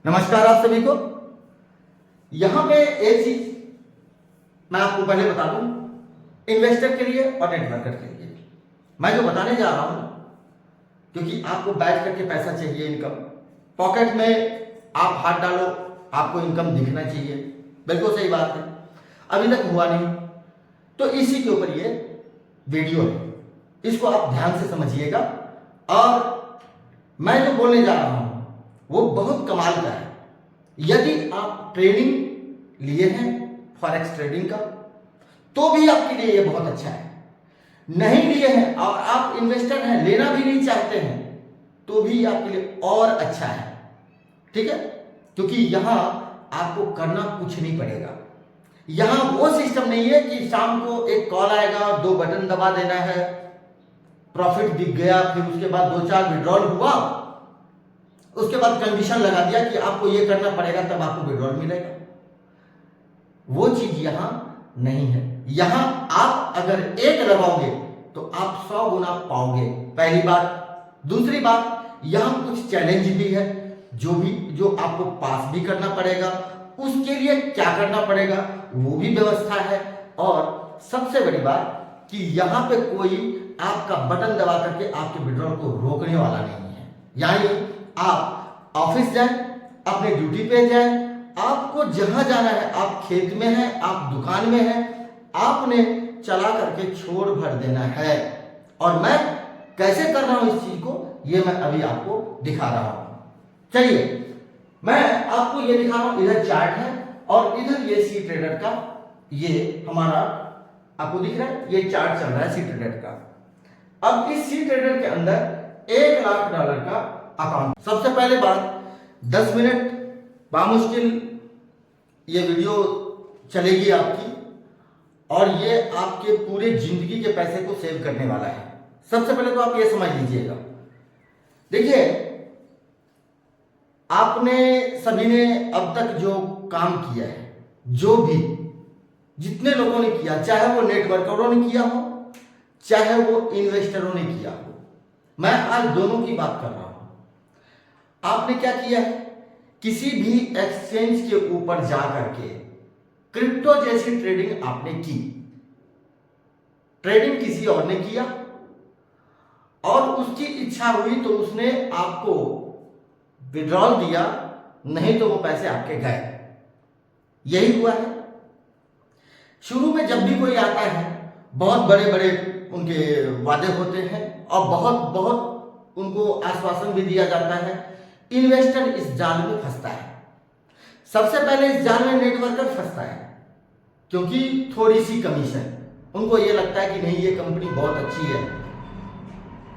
नमस्कार आप सभी को। यहां पे एक चीज मैं आपको पहले बता दूं, इन्वेस्टर के लिए और नेटवर्कर के लिए मैं जो बताने जा रहा हूं, क्योंकि आपको बैठ करके पैसा चाहिए, इनकम पॉकेट में आप हाथ डालो, आपको इनकम दिखना चाहिए। बिल्कुल सही बात है, अभी तक हुआ नहीं, तो इसी के ऊपर ये वीडियो है, इसको आप ध्यान से समझिएगा। और मैं जो बोलने जा रहा हूं वो बहुत कमाल का है। यदि आप ट्रेनिंग लिए हैं फॉरेक्स ट्रेडिंग का, तो भी आपके लिए ये बहुत अच्छा है। नहीं लिए हैं और आप इन्वेस्टर हैं, लेना भी नहीं चाहते हैं, तो भी आपके लिए और अच्छा है। ठीक है, क्योंकि यहां आपको करना कुछ नहीं पड़ेगा। यहां वो सिस्टम नहीं है कि शाम को एक कॉल आएगा, 2 बटन दबा देना है, प्रॉफिट दिख गया, फिर उसके बाद 2-4 विड्रॉल हुआ, उसके बाद कंडीशन लगा दिया कि आपको ये करना पड़ेगा तब आपको विड्रॉल मिलेगा। वो चीज यहां नहीं है। यहां आप अगर एक लगाओगे तो आप 100 गुना पाओगे, पहली बात। दूसरी बात, यहां कुछ चैलेंज भी है, जो आपको पास भी करना पड़ेगा। उसके लिए क्या करना पड़ेगा वो भी व्यवस्था है। और सबसे बड़ी बात कि यहां पे कोई आपका बटन दबा करके आपके विड्रॉल को रोकने वाला नहीं है। यानी आप ऑफिस जाएं, अपने ड्यूटी पे जाएं, आपको जहां जाना है, आप खेत में हैं, आप दुकान में हैं, आपने चला करके छोड़ भर देना है। और मैं कैसे कर रहा हूं इस चीज को, ये मैं अभी आपको दिखा रहा हूं। चलिए मैं आपको ये दिखा रहा हूं, इधर चार्ट है और इधर ये सी ट्रेडर का, ये हमारा आपको दिख रहा है, ये चार्ट चल रहा है सी ट्रेडर का। अब इस सी ट्रेडर के अंदर $1 लाख का अकाउंट। सबसे पहले बात, 10 मिनट बामुश्किल ये वीडियो चलेगी आपकी, और ये आपके पूरे जिंदगी के पैसे को सेव करने वाला है। सबसे पहले तो आप ये समझ लीजिएगा, देखिए आपने सभी ने अब तक जो काम किया है, जो भी जितने लोगों ने किया, चाहे वो नेटवर्करों ने किया हो, चाहे वो इन्वेस्टरों ने किया हो, मैं आज दोनों की बात कर रहा हूं। आपने क्या किया है, किसी भी एक्सचेंज के ऊपर जाकर के क्रिप्टो जैसी ट्रेडिंग आपने की, ट्रेडिंग किसी और ने किया और उसकी इच्छा हुई तो उसने आपको विड्रॉल दिया, नहीं तो वो पैसे आपके गए। यही हुआ है। शुरू में जब भी कोई आता है, बहुत बड़े बड़े उनके वादे होते हैं और बहुत बहुत उनको आश्वासन भी दिया जाता है। इन्वेस्टर इस जाल में फंसता है। सबसे पहले इस जाल में नेटवर्कर फंसता है, क्योंकि थोड़ी सी कमीशन, उनको ये लगता है कि नहीं ये कंपनी बहुत अच्छी है,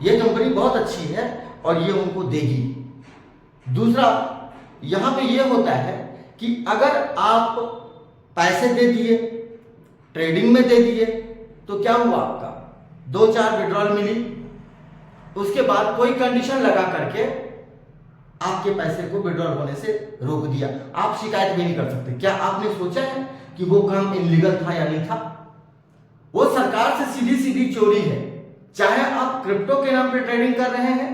ये कंपनी बहुत अच्छी है और ये उनको देगी। दूसरा यहां पे ये होता है कि अगर आप पैसे दे दिए, ट्रेडिंग में दे दिए, तो क्या हुआ, आपका 2-4 विड्रॉल मिली, उसके बाद कोई कंडीशन लगा करके आपके पैसे को विड्रॉल होने से रोक दिया। आप शिकायत भी नहीं कर सकते। क्या आपने सोचा है कि वो काम इनलीगल था या नहीं था? वो सरकार से सीधी सीधी चोरी है। चाहे आप क्रिप्टो के नाम पे ट्रेडिंग कर रहे हैं,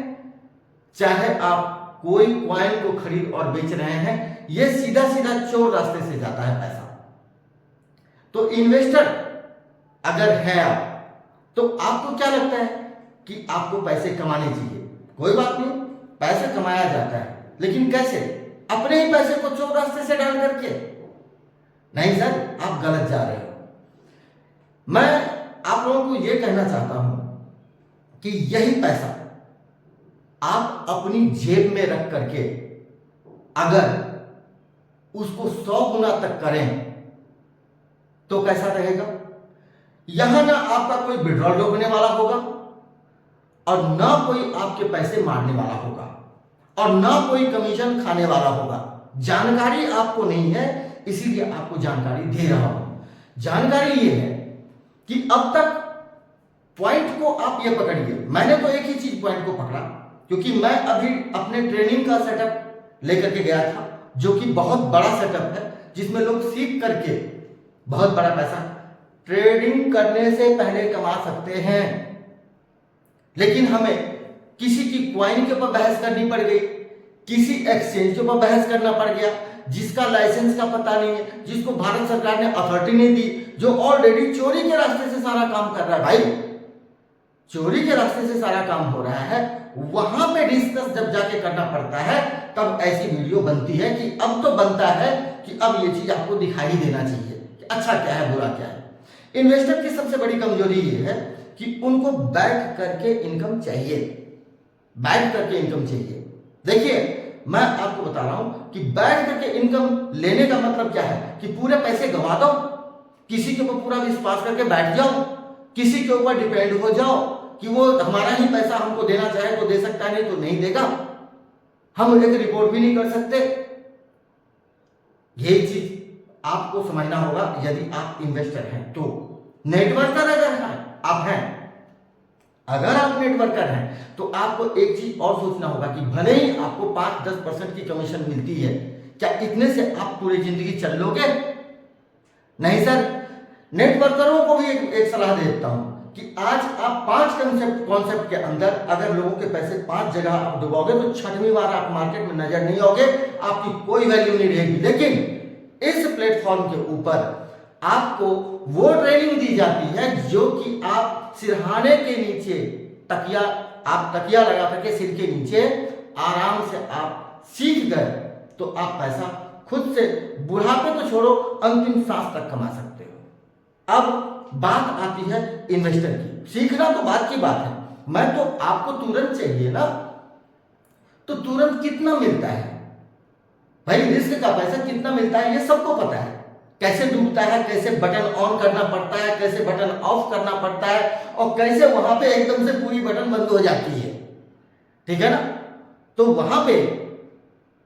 चाहे आप कोई क्वाइन को खरीद और बेच रहे हैं, ये सीधा सीधा चोर रास्ते से जाता है पैसा। तो इन्वेस्टर अगर है आप, तो आपको क्या लगता है कि आपको पैसे कमाने चाहिए? कोई बात नहीं, पैसे कमाया जाता है, लेकिन कैसे? अपने ही पैसे को चोर रास्ते से डाल करके? नहीं सर, आप गलत जा रहे हो। मैं आप लोगों को यह कहना चाहता हूं कि यही पैसा आप अपनी जेब में रख करके अगर उसको 100 गुना तक करें तो कैसा रहेगा? यहां ना आपका कोई विड्रॉल रोकने वाला होगा और ना कोई आपके पैसे मारने वाला होगा और ना कोई कमीशन खाने वाला होगा। जानकारी आपको नहीं है, इसीलिए आपको जानकारी दे रहा हूं। जानकारी ये है कि अब तक पॉइंट को आप ये पकड़िए। मैंने तो एक ही चीज पॉइंट को पकड़ा, क्योंकि मैं अभी अपने ट्रेनिंग का सेटअप लेकर के गया था, जो कि बहुत बड़ा सेटअप है, जिसमें लोग सीख करके बहुत बड़ा पैसा ट्रेडिंग करने से पहले कमा सकते हैं। लेकिन हमें किसी की क्वाइन के ऊपर बहस करनी पड़ गई किसी एक्सचेंज के ऊपर बहस करना पड़ गया, जिसका लाइसेंस का पता नहीं है, जिसको भारत सरकार ने अथॉरिटी नहीं दी, जो ऑलरेडी चोरी के रास्ते से सारा काम कर रहा है। भाई चोरी के रास्ते से सारा काम हो रहा है, वहां पे डिस्कस जब जाके करना पड़ता है तब ऐसी वीडियो बनती है कि अब तो बनता है कि अब ये चीज आपको दिखाई देना चाहिए कि अच्छा क्या है बुरा क्या है। इन्वेस्टर की सबसे बड़ी कमजोरी ये है कि उनको बैठ करके इनकम चाहिए, बैठ करके इनकम चाहिए। देखिए मैं आपको बता रहा हूं कि बैठ करके इनकम लेने का मतलब क्या है कि पूरे पैसे गंवा दो, किसी के ऊपर पूरा विश्वास करके बैठ जाओ, किसी के ऊपर डिपेंड हो जाओ कि वो हमारा ही पैसा हमको देना चाहे तो दे सकता है, नहीं तो नहीं देगा, हम एक रिपोर्ट भी नहीं कर सकते। यही चीज आपको समझना होगा यदि आप इन्वेस्टर हैं तो। नेटवर्कर अगर आप हैं, अगर आप नेटवर्कर हैं तो आपको एक चीज और सोचना होगा कि भले ही आपको 5-10% की कमीशन मिलती है, क्या इतने से आप पूरी जिंदगी चल लोगे? नहीं सर। नेटवर्करों को भी एक सलाह देता हूं कि आज आप 5 कॉन्सेप्ट के अंदर अगर लोगों के पैसे 5 जगह आप डुबाओगे तो 6वीं बार आप मार्केट में नजर नहीं आओगे, आपकी कोई वैल्यू नहीं रहेगी। लेकिन इस प्लेटफॉर्म के ऊपर आपको वो ट्रेनिंग दी जाती है जो कि आप सिरहाने के नीचे तकिया लगा करके सिर के नीचे आराम से आप सीख गए तो आप पैसा खुद से बुढ़ापे तो छोड़ो अंतिम सांस तक कमा सकते हो। अब बात आती है इन्वेस्टर की। सीखना तो बात की बात है, मैं तो आपको तुरंत चाहिए ना, तो तुरंत कितना मिलता है भाई? रिस्क का पैसा कितना मिलता है ये सबको पता है, कैसे डूबता है, कैसे बटन ऑन करना पड़ता है, कैसे बटन ऑफ करना पड़ता है, और कैसे वहां पे एकदम से पूरी बटन बंद हो जाती है, ठीक है ना। तो वहां पे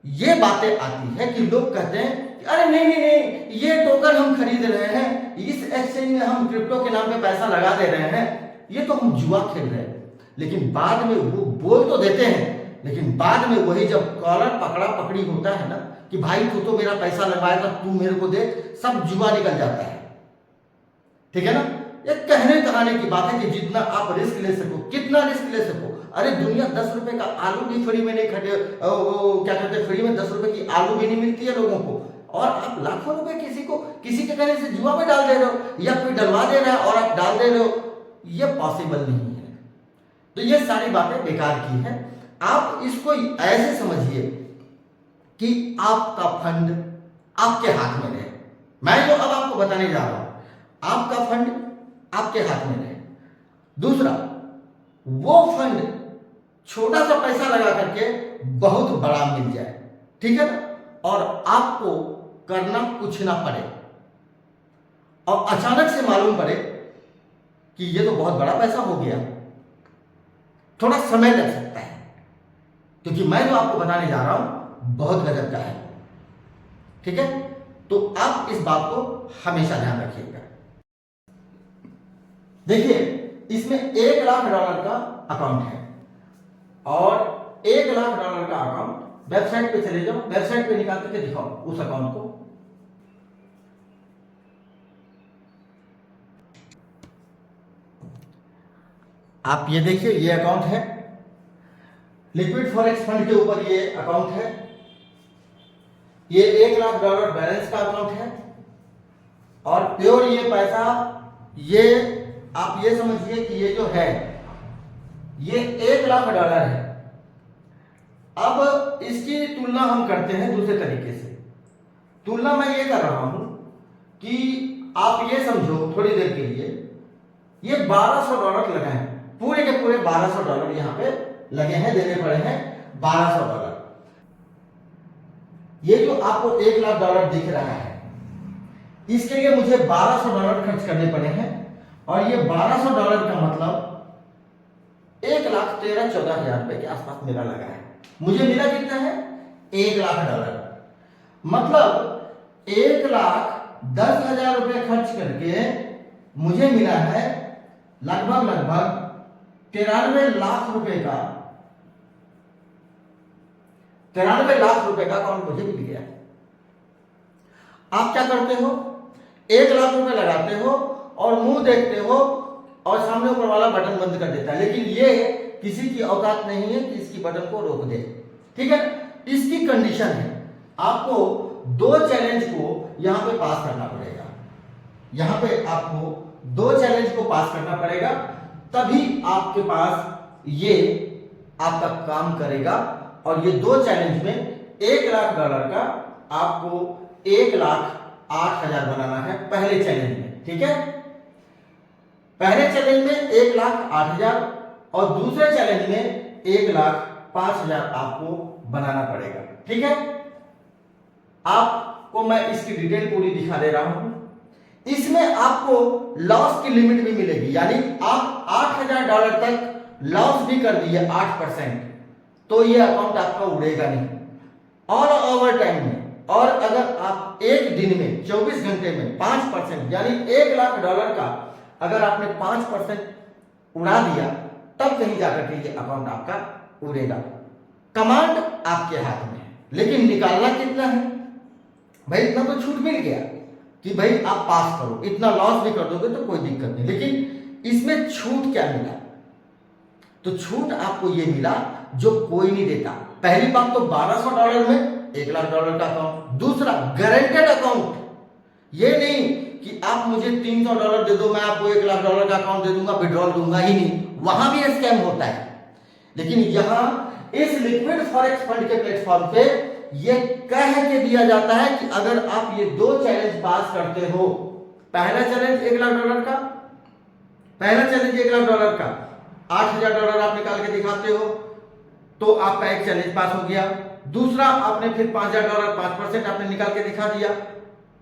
ये बातें आती है कि लोग कहते हैं कि अरे नहीं नहीं नहीं, ये टोकन हम खरीद रहे हैं, इस एक्सचेंज में हम क्रिप्टो के नाम पे पैसा लगा दे रहे हैं, ये तो हम जुआ खेल रहे हैं। लेकिन बाद में वो बोल तो देते हैं, लेकिन बाद में वही जब कॉलर पकड़ा पकड़ी होता है ना कि भाई तू तो मेरा पैसा लगाया था, तू मेरे को दे, सब जुआ निकल जाता है, ठीक है ना। ये कहने कहाने की बात है कि जितना आप रिस्क ले सको, कितना रिस्क ले सको। अरे दुनिया 10 रुपए का आलू भी फ्री में नहीं क्या कहते हैं, फ्री में 10 रुपए की आलू भी नहीं मिलती है लोगों को, और आप लाखों रुपए किसी के कहने से जुआ में डाल दे रहे हो, या कोई डलवा दे रहा है और आप डाल दे रहे हो, ये पॉसिबल नहीं है। तो ये सारी बातें बेकार की है। आप इसको ऐसे समझिए कि आपका फंड आपके हाथ में रहे। मैं जो अब आपको बताने जा रहा हूं, आपका फंड आपके हाथ में रहे। दूसरा, वो फंड छोटा सा पैसा लगा करके बहुत बड़ा मिल जाए, ठीक है ना, और आपको करना कुछ ना पड़े, और अचानक से मालूम पड़े कि ये तो बहुत बड़ा पैसा हो गया। थोड़ा समय लग सकता है, क्योंकि मैं जो आपको बताने जा रहा हूं बहुत गजब का है, ठीक है। तो आप इस बात को हमेशा ध्यान रखिएगा। देखिए, इसमें $1 लाख का अकाउंट है, और $1 लाख का अकाउंट वेबसाइट पे चले जाओ, वेबसाइट पे निकाल करके दिखाओ उस अकाउंट को। आप ये देखिए, ये अकाउंट है, लिक्विड फॉरेक्स फंड के ऊपर ये अकाउंट है, ये $1 लाख बैलेंस का अकाउंट है, और प्योर ये पैसा, ये आप ये समझिए कि ये जो है ये $1 लाख है। अब इसकी तुलना हम करते हैं दूसरे तरीके से। तुलना मैं ये कर रहा हूं कि आप ये समझो थोड़ी देर के लिए, ये $1200 लगे हैं, पूरे के पूरे $1200 यहां पे लगे हैं, देने पड़े हैं $1200। ये जो आपको $1 लाख दिख रहा है, इसके लिए मुझे $1200 खर्च करने पड़े हैं, और ये $1200 का मतलब 1,13,14,000 रुपए के आसपास मेरा लगा है। मुझे मिला कितना है? $1 लाख। मतलब 1,10,000 रुपए खर्च करके मुझे मिला है लगभग 93 लाख रुपए का, 93 लाख रुपए का अकाउंट मुझे मिल गया। आप क्या करते हो? 1 लाख रुपए लगाते हो और मुंह देखते हो, और सामने ऊपर वाला बटन बंद कर देता है, लेकिन ये किसी की औकात नहीं है कि इसकी बटन को रोक दे, ठीक है। इस कंडीशन है, आपको दो चैलेंज को यहां पे पास करना पड़ेगा। यहां पे आपको दो चैलेंज को पास करना पड़ेगा, तभी आपके पास ये आपका काम करेगा। और ये दो चैलेंज में $1,00,000 का आपको 1,08,000 बनाना है पहले चैलेंज में, ठीक है। पहले चैलेंज में 1,08,000 और दूसरे चैलेंज में 1,05,000 आपको बनाना पड़ेगा, ठीक है। आपको मैं इसकी डिटेल पूरी दिखा दे रहा हूं। इसमें आपको लॉस की लिमिट भी मिलेगी, यानी आप $8,000 तक लॉस भी कर दिए 8%, तो ये अकाउंट आपका उड़ेगा नहीं। और ओवर टाइम में, और अगर आप एक दिन में 24 घंटे में 5% यानी $1,00,000 का अगर आपने 5% उड़ा दिया, तब कहीं जाकर के ये अकाउंट आपका उड़ेगा। कमांड आपके हाथ में है, लेकिन निकालना कितना है भाई? इतना तो छूट मिल गया कि भाई आप पास करो, इतना लॉस भी कर दोगे तो कोई दिक्कत नहीं। लेकिन इसमें छूट क्या मिला? तो छूट आपको ये मिला जो कोई नहीं देता। पहली बात तो $1,200 में $1,00,000 का अकाउंट। दूसरा, गारंटेड अकाउंट। ये नहीं कि आप मुझे $300 दे दो, मैं आपको $1,00,000 का अकाउंट दे दूंगा, विड्रॉल दूंगा ही नहीं, वहां भी स्कैम होता है। लेकिन यहां इस लिक्विड फॉरेक्स फंड के प्लेटफॉर्म पे ये कह के दिया जाता है कि अगर आप ये दो चैलेंज पास करते हो, पहला चैलेंज $1,00,000 का, पहला चैलेंज $1,00,000 का, $8,000 आप निकाल के दिखाते हो तो आपका एक चैलेंज पास हो गया। दूसरा, आपने फिर $5,000 5% आपने निकाल के दिखा दिया,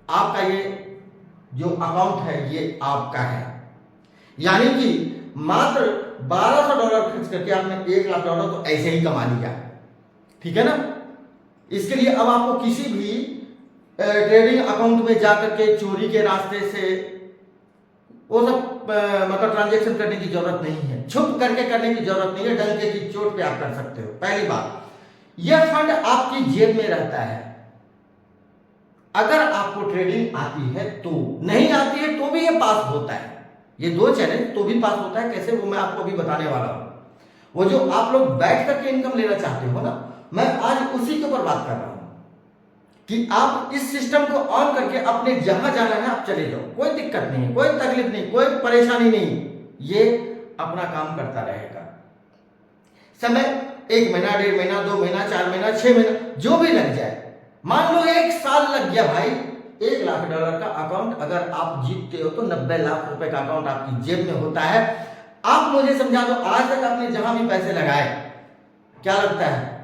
आपका ये जो अकाउंट है ये आपका है। यानी कि मात्र $1,200 खर्च करके आपने $1,00,000 तो ऐसे ही कमा लिया, ठीक है ना। इसके लिए अब आपको किसी भी ट्रेडिंग अकाउंट में जाकर के चोरी के रास्ते से वो सब मतलब ट्रांजैक्शन करने की जरूरत नहीं है, छुप करके करने की जरूरत नहीं है, डंके की चोट पे आप कर सकते हो। पहली बात, यह फंड आपकी जेब में रहता है। अगर आपको ट्रेडिंग आती है तो, नहीं आती है तो भी ये पास होता है। ये दो चैलेंज तो भी पास होता है। कैसे, वो मैं आपको अभी बताने वाला हूं। वो जो आप लोग बैठ करके इनकम लेना चाहते हो ना, मैं आज उसी के ऊपर बात कर रहा हूं कि आप इस सिस्टम को ऑन करके अपने जहां जाना है आप चले जाओ, कोई दिक्कत नहीं है, कोई तकलीफ नहीं, कोई परेशानी नहीं, ये अपना काम करता रहेगा। समय 1 महीना, 1.5 महीना, 2 महीना, 4 महीना, 6 महीना, जो भी लग जाए। मान लो 1 साल लग गया भाई, $1,00,000 का अकाउंट अगर आप जीतते हो तो 90 लाख रुपए का अकाउंट आपकी जेब में होता है। आप मुझे समझा दो, आज तक आपने जहां भी पैसे लगाए, क्या लगता है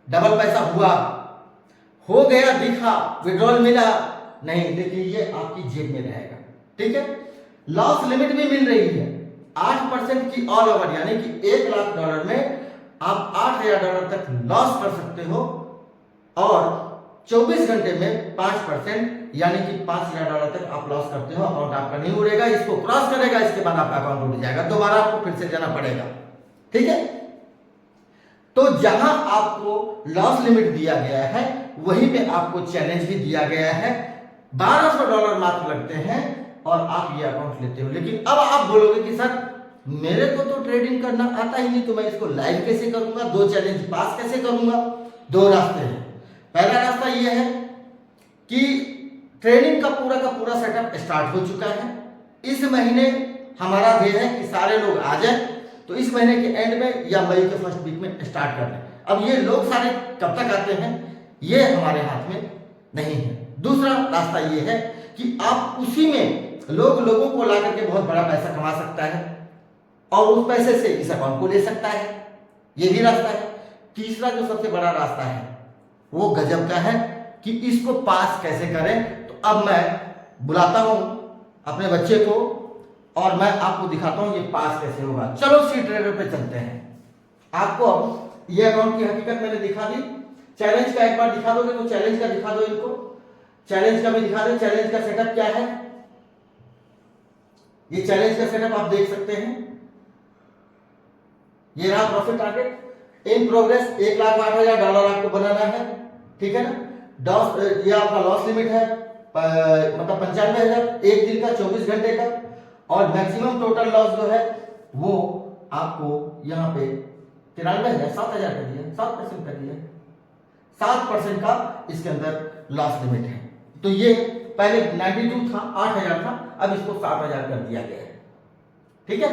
डबल पैसा हुआ, हो गया, दिखा, विड्रॉल मिला? नहीं। देखिए, ये आपकी जेब में रहेगा, ठीक है। लॉस लिमिट भी मिल रही है 8% की ऑल ओवर, यानी कि $1,00,000 में आप $8,000 तक लॉस कर सकते हो, और 24 घंटे में 5% यानी कि $5,000 तक आप लॉस करते हो। अकाउंट आपका नहीं उड़ेगा, इसको क्रॉस करेगा, इसके बाद आपका अकाउंट उड़ जाएगा, दोबारा आपको फिर से जाना पड़ेगा, ठीक है। तो जहां आपको लॉस लिमिट दिया गया है, वहीं पे आपको चैलेंज भी दिया गया है। $1,200 मात्र लगते हैं और आप ये अकाउंट लेते हो। लेकिन अब आप बोलोगे कि सर मेरे को तो ट्रेडिंग करना आता ही नहीं, तो मैं इसको लाइव कैसे करूंगा, दो चैलेंज पास कैसे करूंगा? दो रास्ते हैं। पहला रास्ता यह है कि ट्रेनिंग का पूरा सेटअप स्टार्ट हो चुका है। इस महीने हमारा ध्येय है कि सारे लोग आ जाएं, तो इस महीने के एंड में या मई के फर्स्ट वीक में स्टार्ट कर लें। अब ये लोग सारे कब तक आते हैं ये हमारे हाथ में नहीं है। दूसरा रास्ता ये है कि आप उसी में लोगों को ला करके बहुत बड़ा पैसा कमा सकता है और उस पैसे से इस अकाउंट को ले सकता है, ये भी रास्ता है। तीसरा जो सबसे बड़ा रास्ता है वो गजब का है कि इसको पास कैसे करें। तो अब मैं बुलाता हूं अपने बच्चे को और मैं आपको दिखाता हूं ये पास कैसे होगा। चलो सी ट्रेडर पे चलते हैं। आपको अब ये अकाउंट की हकीकत मैंने दिखा दी। चैलेंज का एक बार दिखा दोगे तो चैलेंज का दिखा दो इनको, चैलेंज का भी दिखा दो। चैलेंज का सेटअप क्या है, ये चैलेंज का सेटअप आप देख सकते हैं। ये रहा प्रॉफिट टारगेट इन प्रोग्रेस, $1,08,000 आपको बनाना है, ठीक है ना। ये आपका लॉस लिमिट है मतलब 95,000 एक दिन का, 24 घंटे का, और मैक्सिमम टोटल लॉस जो है वो आपको यहाँ पे 93,000 7,000 कर दिया, 7% कर दिया, 7% का इसके अंदर लॉस लिमिट है। तो ये पहले 92 था, 8,000 था, अब इसको 7,000 कर दिया गया है। ठीक है,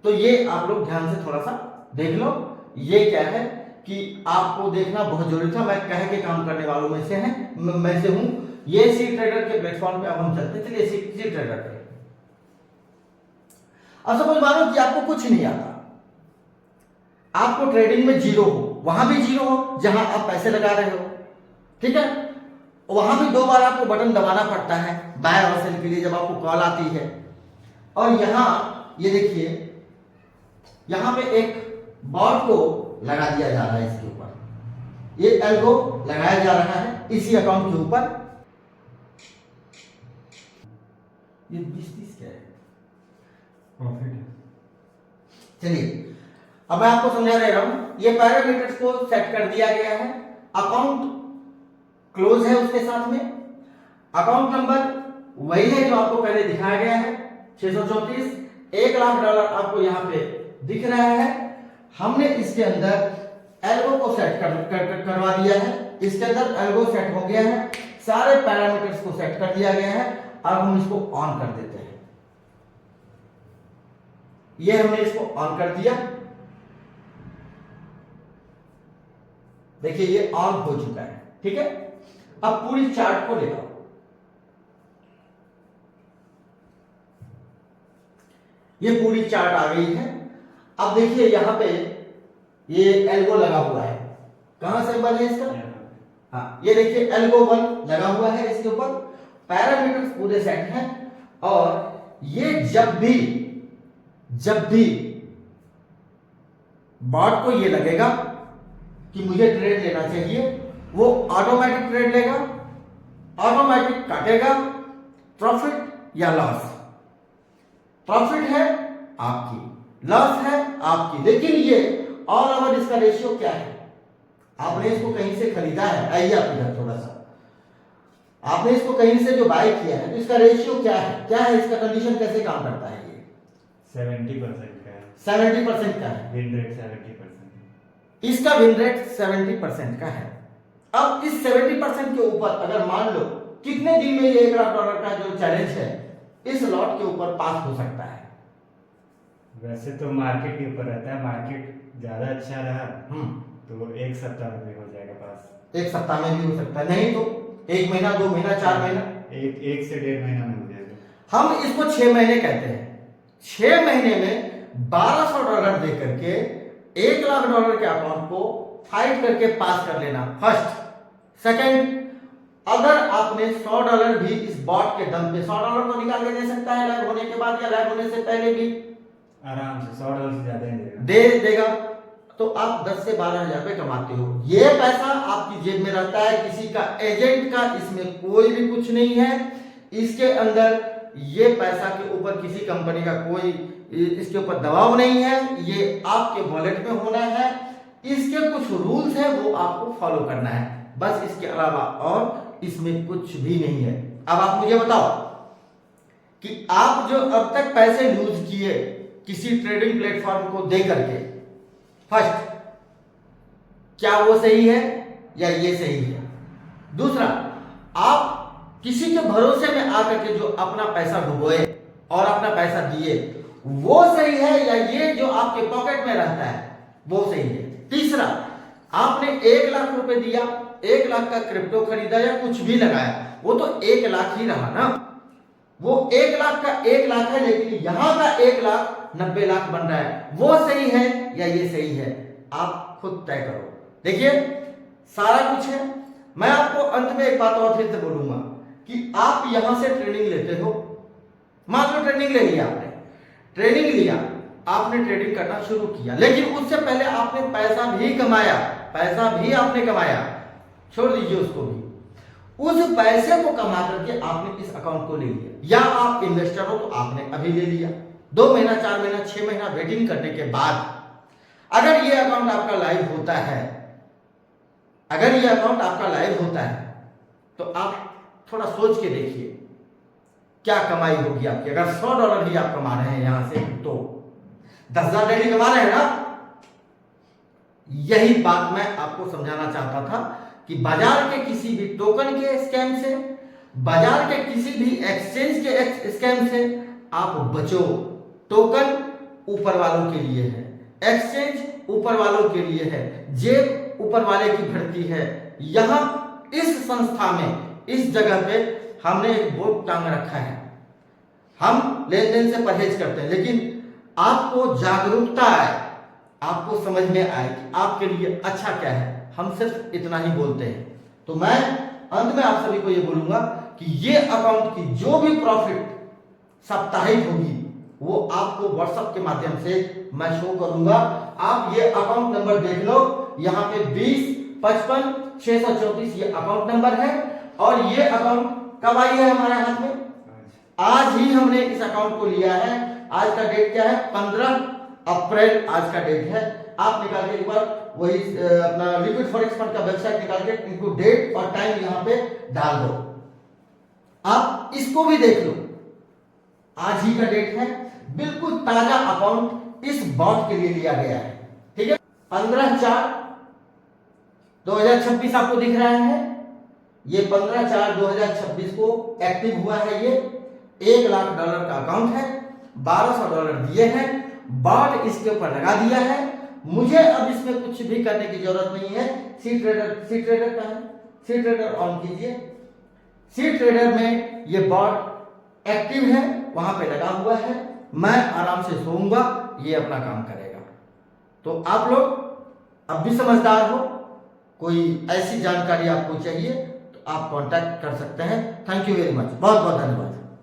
तो ये आप लोग ध्यान से थोड़ा सा देख लो। ये क्या है कि आपको देखना बहुत जरूरी था, मैं कह के काम करने वालों में से मैं से हूं। ये सी ट्रेडर के प्लेटफॉर्म पे अब हम चलते, चलिए सी ट्रेडर पे। अब सपोज मानो कि आपको कुछ नहीं आता, आपको ट्रेडिंग में जीरो हो, वहां भी जीरो हो जहां आप पैसे लगा रहे हो, ठीक है, वहां भी 2 बार आपको बटन दबाना पड़ता है बाय और सेल के लिए जब आपको कॉल आती है। और यहां ये देखिए, यहां पे एक बॉट को लगा दिया जा रहा है, इसके ऊपर ये एल्गो लगाया जा रहा है इसी अकाउंट के ऊपर। ये 20-30 क्या है, प्रॉफिट है। चलिए अब मैं आपको समझा दे रहा हूं, ये पैरामीटर्स को सेट कर दिया गया है, अकाउंट क्लोज है उसके साथ में, अकाउंट नंबर वही है जो आपको पहले दिखाया गया है 634, $1,00,000 आपको यहां पे दिख रहा है। हमने इसके अंदर एल्गो को सेट करवा दिया है, इसके अंदर एल्गो सेट हो गया है, सारे पैरामीटर्स को सेट कर दिया गया है। अब हम इसको ऑन कर देते हैं, ये हमने इसको ऑन कर दिया, देखिए ये ऑन हो चुका है। ठीक है, अब पूरी चार्ट को ले लो, ये पूरी चार्ट आ गई है। अब देखिए यहां पे ये एल्गो लगा हुआ है, कहां सिंबल है इसका, हाँ ये देखिए एल्गो 1 लगा हुआ है इसके ऊपर, पैरामीटर्स पूरे सेट हैं। और ये जब भी बॉट को ये लगेगा कि मुझे ट्रेड लेना चाहिए, वो ऑटोमेटिक ट्रेड लेगा, ऑटोमेटिक काटेगा प्रॉफिट या लॉस। प्रॉफिट है आपकी, लॉस है आपकी, लेकिन ये और ओवर इसका रेशियो क्या है, आपने इसको कहीं से खरीदा है, आइए आप इधर थोड़ा सा, आपने इसको कहीं से जो बाय किया है, तो इसका रेशियो क्या है, इसका कंडीशन कैसे काम करता है, ये 70% का है, 70% का है, विन रेट 70%, इसका विन रेट 70% का है। अब इस 70% के ऊपर अगर मान लो कितने दिन में ये $1,00,000 का जो चैलेंज है इस लॉट के ऊपर पास हो सकता है। वैसे तो मार्केट के ऊपर रहता है, मार्केट ज्यादा अच्छा रहा तो 1 सप्ताह में भी हो जाएगा पास, 1 सप्ताह में भी हो सकता है, नहीं तो 1 महीना, 2 महीना, 4 महीना, एक से 1.5 महीना में हो जाएगा। हम इसको 6 महीने कहते हैं। 6 महीने में $1,200 दे करके $1,00,000 के अकाउंट को फाइट करके पास कर लेना, फर्स्ट। सेकंड, अगर आपने $100 भी इस बॉट के दम पे $100 को निकाल के दे सकता है लाइव होने के बाद या लाइव होने से पहले भी आराम से $100 से ज्यादा ही देगा, तो आप 10 से 12 हजार रुपए कमाते हो। ये पैसा आपकी जेब में रहता है, किसी का एजेंट का इसमें कोई भी कुछ नहीं है। इसके अंदर ये पैसा के ऊपर किसी कंपनी का कोई इसके ऊपर दबाव नहीं है, ये आपके वॉलेट में होना है। इसके कुछ रूल्स है वो आपको फॉलो करना है, बस इसके अलावा और इसमें कुछ भी नहीं है। अब आप मुझे बताओ कि आप जो अब तक पैसे लूज किए किसी ट्रेडिंग प्लेटफॉर्म को दे करके, फर्स्ट क्या वो सही है या ये सही है? दूसरा, आप किसी के भरोसे में आकर के जो अपना पैसा डुबोए और अपना पैसा दिए वो सही है या ये जो आपके पॉकेट में रहता है वो सही है? तीसरा, आपने 1 लाख रुपए दिया, 1 लाख का क्रिप्टो खरीदा या कुछ भी लगाया, वो तो 1 लाख ही रहा ना, वो 1 लाख का 1 लाख है, लेकिन यहां का 1 लाख 90 लाख बन रहा है, वो सही है या ये सही है? आप खुद तय करो। देखिए सारा कुछ है। मैं आपको अंत में एक बात और फिर से बोलूंगा कि आप यहां से ट्रेनिंग लेते हो, मान लो ट्रेनिंग ले लिया आपने, ट्रेनिंग लिया, आपने ट्रेडिंग करना शुरू किया, लेकिन उससे पहले आपने पैसा भी कमाया, पैसा भी आपने कमाया, छोड़ दीजिए उसको भी, उस पैसे को कमा करके आपने इस अकाउंट को ले लिया, या आप इन्वेस्टर हो तो आपने अभी ले लिया, 2 महीना, 4 महीना, 6 महीना वेटिंग करने के बाद अगर ये अकाउंट आपका लाइव होता है, अगर ये अकाउंट आपका लाइव होता है तो आप थोड़ा सोच के देखिए क्या कमाई होगी आपकी। अगर $100 भी आप कमा रहे हैं यहां से तो 10,000 डेली कमा रहे हैं ना। यही बात मैं आपको समझाना चाहता था कि बाजार के किसी भी टोकन के स्कैम से, बाजार के किसी भी एक्सचेंज के स्कैम से आप बचो। टोकन ऊपर वालों के लिए है, एक्सचेंज ऊपर वालों के लिए है, जेब ऊपर वाले की भरती है। यहाँ इस संस्था में, इस जगह पे हमने एक बोर्ड टांग रखा है, हम लेन देन से परहेज करते हैं, लेकिन आपको जागरूकता आए, आपको समझ में आए कि आपके लिए अच्छा क्या है, हम सिर्फ इतना ही बोलते हैं। तो मैं अंत में आप सभी को ये बोलूंगा कि ये अकाउंट की जो भी प्रॉफिट साप्ताहिक होगी वो आपको व्हाट्सएप के माध्यम से मैं शो करूंगा। आप ये अकाउंट नंबर देख लो, यहाँ पे 2055-634 ये अकाउंट नंबर है। और ये अकाउंट कब आई है हमारे हाथ में? आज ही हमने इस अकाउंट को लिया है। आज का डेट क्या है? 15 अप्रैल आज का डेट है। आप निकाल के एक बार वही अपना लिक्विड फॉरेक्स फंड का वेबसाइट निकाल के इनको डेट और टाइम यहाँ पे डाल दो, आप इसको भी देख लो, आज ही का डेट है। बिल्कुल ताजा अकाउंट इस बॉट के लिए लिया गया है, ठीक है। 15/4/2026 आपको दिख रहा है, ये 15/4/2026 को एक्टिव हुआ है। ये $1 लाख का अकाउंट है, $1200 दिए हैं, बॉट इसके ऊपर लगा दिया है। मुझे अब इसमें कुछ भी करने की जरूरत नहीं है। सी ट्रेडर का है, सी ट्रेडर ऑन कीजिए। सी ट्रेडर में ये बॉट एक्टिव है, वहां पे लगा हुआ है। मैं आराम से सोऊंगा, ये अपना काम करेगा। तो आप लोग अब भी समझदार हो, कोई ऐसी जानकारी आपको चाहिए तो आप कांटेक्ट कर सकते हैं। थैंक यू वेरी मच, बहुत बहुत धन्यवाद।